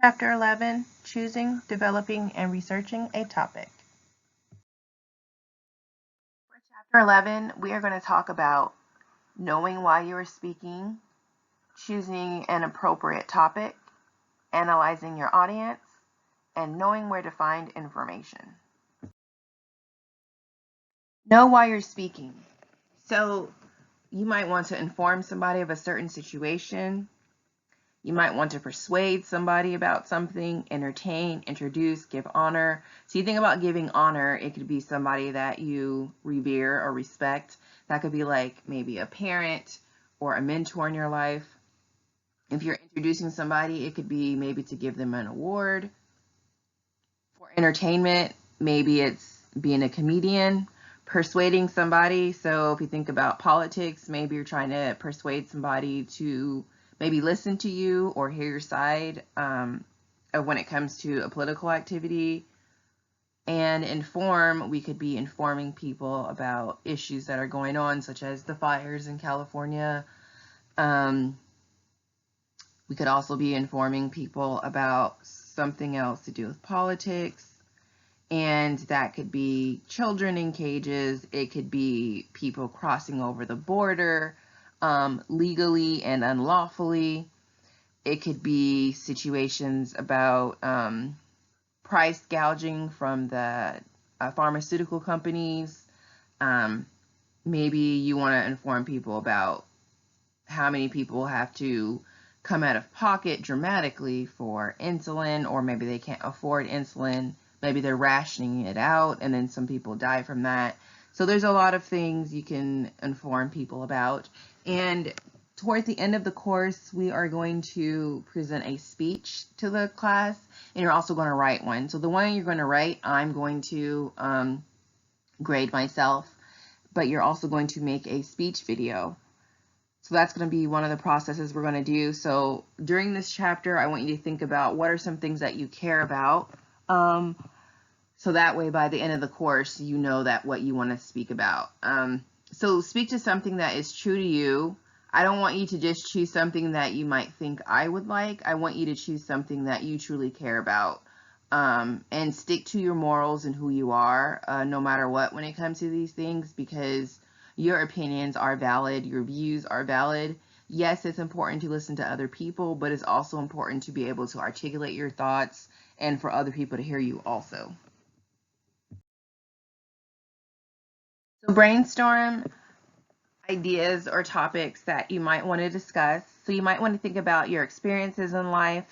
Chapter 11, Choosing, Developing, and Researching a Topic. For Chapter 11, we are going to talk about knowing why you are speaking, choosing an appropriate topic, analyzing your audience, and knowing where to find information. Know why you're speaking. So you might want to inform somebody of a certain situation. You might want to persuade somebody about something, entertain, introduce, give honor. So you think about giving honor, it could be somebody that you revere or respect. That could be like maybe a parent or a mentor in your life. If you're introducing somebody, it could be maybe to give them an award. For entertainment, maybe it's being a comedian, persuading somebody. So if you think about politics, maybe you're trying to persuade somebody to maybe listen to you or hear your side of when it comes to a political activity. And inform, we could be informing people about issues that are going on, such as the fires in California. We could also be informing people about something else to do with politics. And that could be children in cages. It could be people crossing over the border legally and unlawfully. It could be situations about price gouging from the pharmaceutical companies. Maybe you want to inform people about how many people have to come out of pocket dramatically for insulin, or maybe they can't afford insulin. Maybe they're rationing it out, and then some people die from that. So there's a lot of things you can inform people about. And toward the end of the course, we are going to present a speech to the class, and you're also going to write one. So the one you're going to write, I'm going to grade myself, but you're also going to make a speech video. So that's going to be one of the processes we're going to do. So during this chapter, I want you to think about what are some things that you care about. So that way, by the end of the course, you know that what you want to speak about. So speak to something that is true to you. I don't want you to just choose something that you might think I would like. I want you to choose something that you truly care about. And stick to your morals and who you are, no matter what, when it comes to these things, because your opinions are valid, your views are valid. Yes, it's important to listen to other people, but it's also important to be able to articulate your thoughts and for other people to hear you also. So brainstorm ideas or topics that you might want to discuss. So you might want to think about your experiences in life,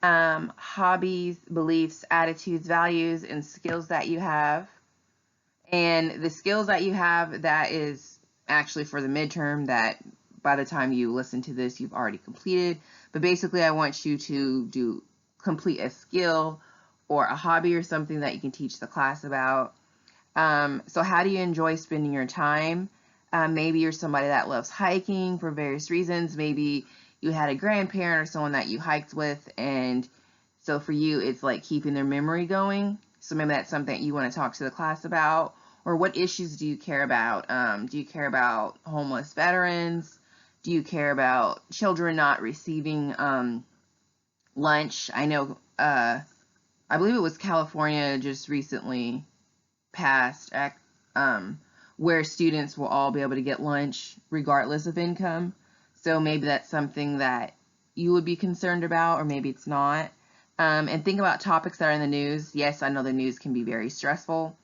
hobbies, beliefs, attitudes, values, and skills that you have. And the skills that you have, that is actually for the midterm that by the time you listen to this, you've already completed. But basically, I want you to complete a skill or a hobby or something that you can teach the class about. So how do you enjoy spending your time? Maybe you're somebody that loves hiking for various reasons. Maybe you had a grandparent or someone that you hiked with, and so for you, it's like keeping their memory going. So maybe that's something you want to talk to the class about. Or what issues do you care about? Do you care about homeless veterans? Do you care about children not receiving lunch? I know, I believe it was California just recently passed where students will all be able to get lunch regardless of income. So maybe that's something that you would be concerned about, or maybe it's not. And think about topics that are in the news. Yes, I know the news can be very stressful,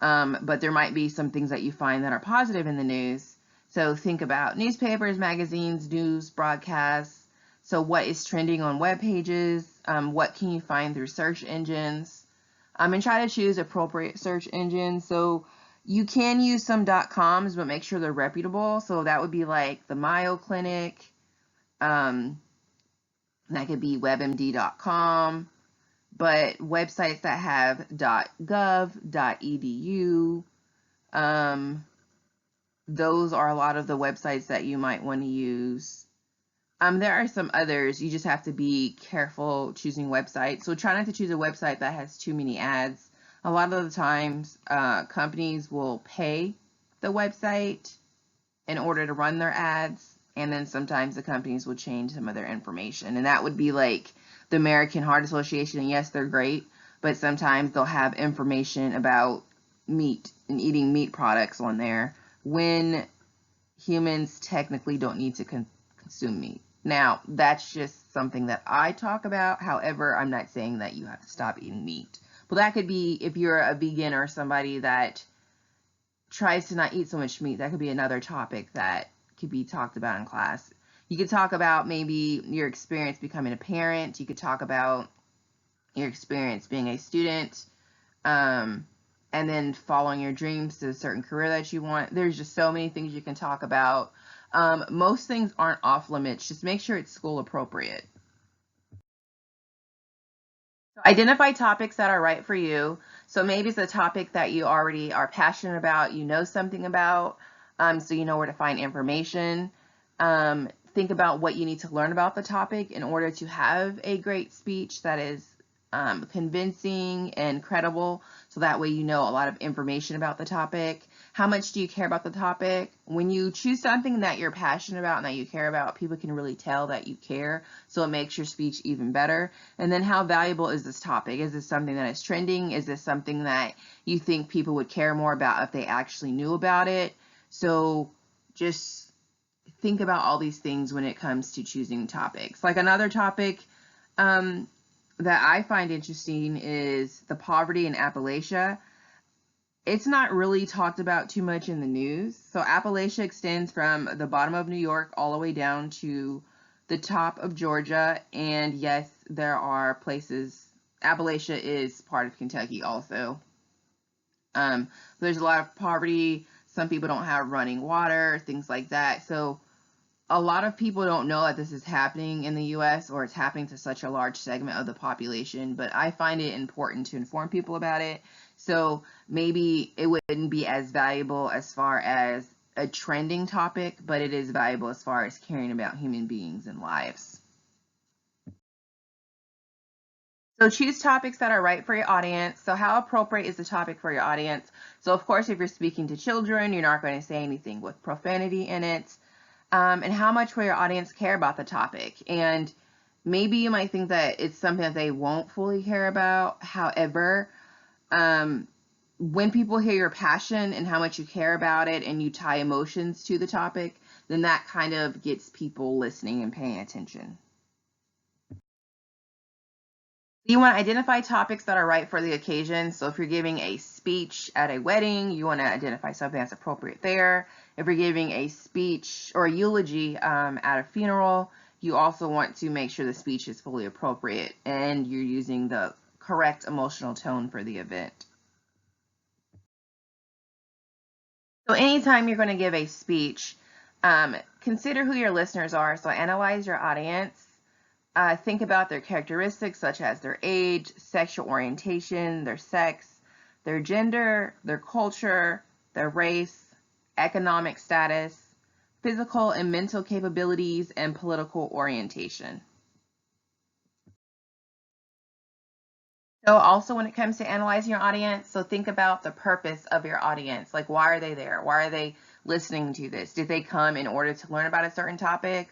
but there might be some things that you find that are positive in the news. So think about newspapers, magazines, news, broadcasts. So what is trending on web pages? What can you find through search engines? And try to choose appropriate search engines. So you can use some .coms, but make sure they're reputable. So that would be like the Mayo Clinic. That could be webmd.com, but websites that have .gov, .edu, those are a lot of the websites that you might want to use. There are some others. You just have to be careful choosing websites. So try not to choose a website that has too many ads. A lot of the times, companies will pay the website in order to run their ads, and then sometimes the companies will change some of their information, and that would be like the American Heart Association, and yes, they're great, but sometimes they'll have information about meat and eating meat products on there when humans technically don't need to consume meat. Now, that's just something that I talk about. However, I'm not saying that you have to stop eating meat. But that could be, if you're a vegan or somebody that tries to not eat so much meat, that could be another topic that could be talked about in class. You could talk about maybe your experience becoming a parent. You could talk about your experience being a student, and then following your dreams to a certain career that you want. There's just so many things you can talk about. Most things aren't off limits. Just make sure it's school appropriate. Identify topics that are right for you. So maybe it's a topic that you already are passionate about, you know something about, so you know where to find information. Think about what you need to learn about the topic in order to have a great speech that is convincing and credible, so that way you know a lot of information about the topic. How much do you care about the topic? When you choose something that you're passionate about and that you care about, people can really tell that you care, so it makes your speech even better. And then how valuable is this topic? Is this something that is trending? Is this something that you think people would care more about if they actually knew about it? So just think about all these things when it comes to choosing topics. Like another topic that I find interesting is the poverty in Appalachia. It's not really talked about too much in the news. So Appalachia extends from the bottom of New York all the way down to the top of Georgia. And yes, there are places, Appalachia is part of Kentucky also. There's a lot of poverty. Some people don't have running water, things like that. So a lot of people don't know that this is happening in the US, or it's happening to such a large segment of the population, but I find it important to inform people about it. So maybe it wouldn't be as valuable as far as a trending topic, but it is valuable as far as caring about human beings and lives. So choose topics that are right for your audience. So how appropriate is the topic for your audience? So of course, if you're speaking to children, you're not going to say anything with profanity in it. And how much will your audience care about the topic? And maybe you might think that it's something that they won't fully care about. However, when people hear your passion and how much you care about it, and you tie emotions to the topic, then that kind of gets people listening and paying attention. You want to identify topics that are right for the occasion. So if you're giving a speech at a wedding, you want to identify something that's appropriate there. If you're giving a speech or a eulogy at a funeral, you also want to make sure the speech is fully appropriate and you're using the correct emotional tone for the event. So anytime you're going to give a speech, consider who your listeners are. So analyze your audience. Think about their characteristics, such as their age, sexual orientation, their sex, their gender, their culture, their race, economic status, physical and mental capabilities, and political orientation. So also when it comes to analyzing your audience, so think about the purpose of your audience. Like, why are they there? Why are they listening to this? Did they come in order to learn about a certain topic?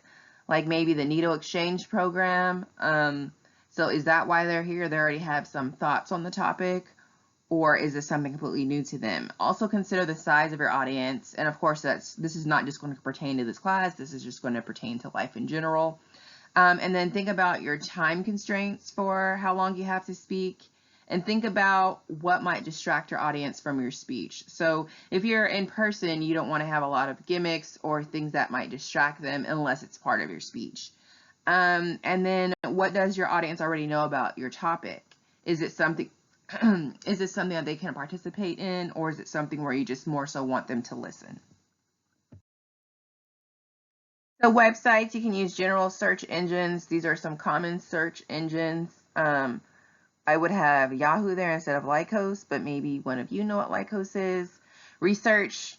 Like maybe the needle exchange program. So is that why they're here? They already have some thoughts on the topic, or is this something completely new to them? Also consider the size of your audience. And of course, this is not just going to pertain to this class. This is just going to pertain to life in general. And then think about your time constraints for how long you have to speak, and think about what might distract your audience from your speech. So if you're in person, you don't want to have a lot of gimmicks or things that might distract them unless it's part of your speech. And then what does your audience already know about your topic? Is it something is it something that they can participate in, or is it something where you just more so want them to listen? So websites, you can use general search engines. These are some common search engines. I would have Yahoo there instead of Lycos, but maybe one of you know what Lycos is. Research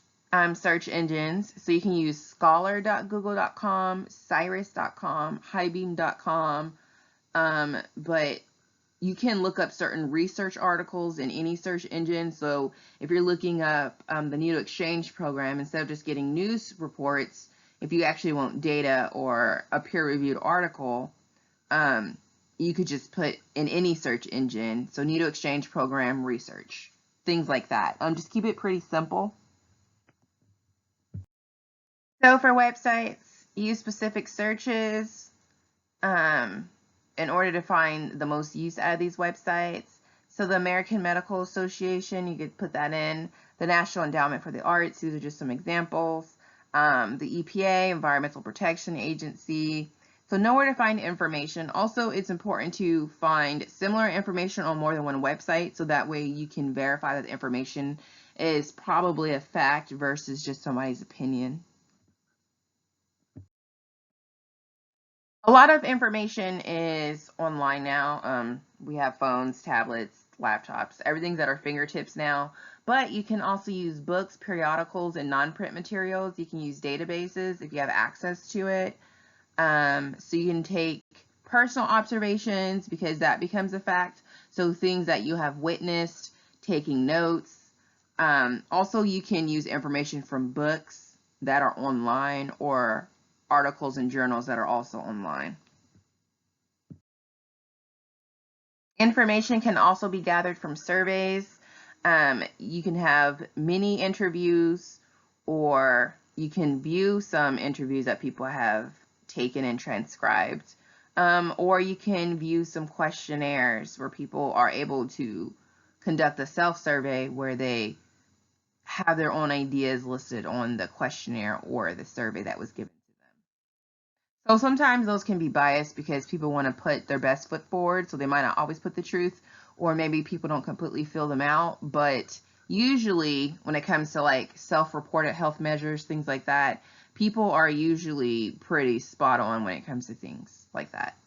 search engines. So you can use scholar.google.com, cyrus.com, highbeam.com, but you can look up certain research articles in any search engine. So if you're looking up the Needle Exchange program, instead of just getting news reports, if you actually want data or a peer-reviewed article, you could just put in any search engine. So needle exchange program research, things like that. Just keep it pretty simple. So for websites, use specific searches in order to find the most use out of these websites. So the American Medical Association, you could put that in. The National Endowment for the Arts, these are just some examples. The EPA, Environmental Protection Agency. So know where to find information. Also, it's important to find similar information on more than one website, so that way you can verify that the information is probably a fact versus just somebody's opinion. A lot of information is online now. We have phones, tablets, laptops, everything's at our fingertips now. But you can also use books, periodicals, and non-print materials. You can use databases if you have access to it. So you can take personal observations because that becomes a fact. So things that you have witnessed, taking notes. Also, you can use information from books that are online or articles and journals that are also online. Information can also be gathered from surveys. You can have mini interviews, or you can view some interviews that people have taken and transcribed. Or you can view some questionnaires where people are able to conduct a self-survey where they have their own ideas listed on the questionnaire or the survey that was given to them. So sometimes those can be biased because people want to put their best foot forward, so they might not always put the truth, or maybe people don't completely fill them out. But usually when it comes to like self-reported health measures, things like that, people are usually pretty spot on when it comes to things like that.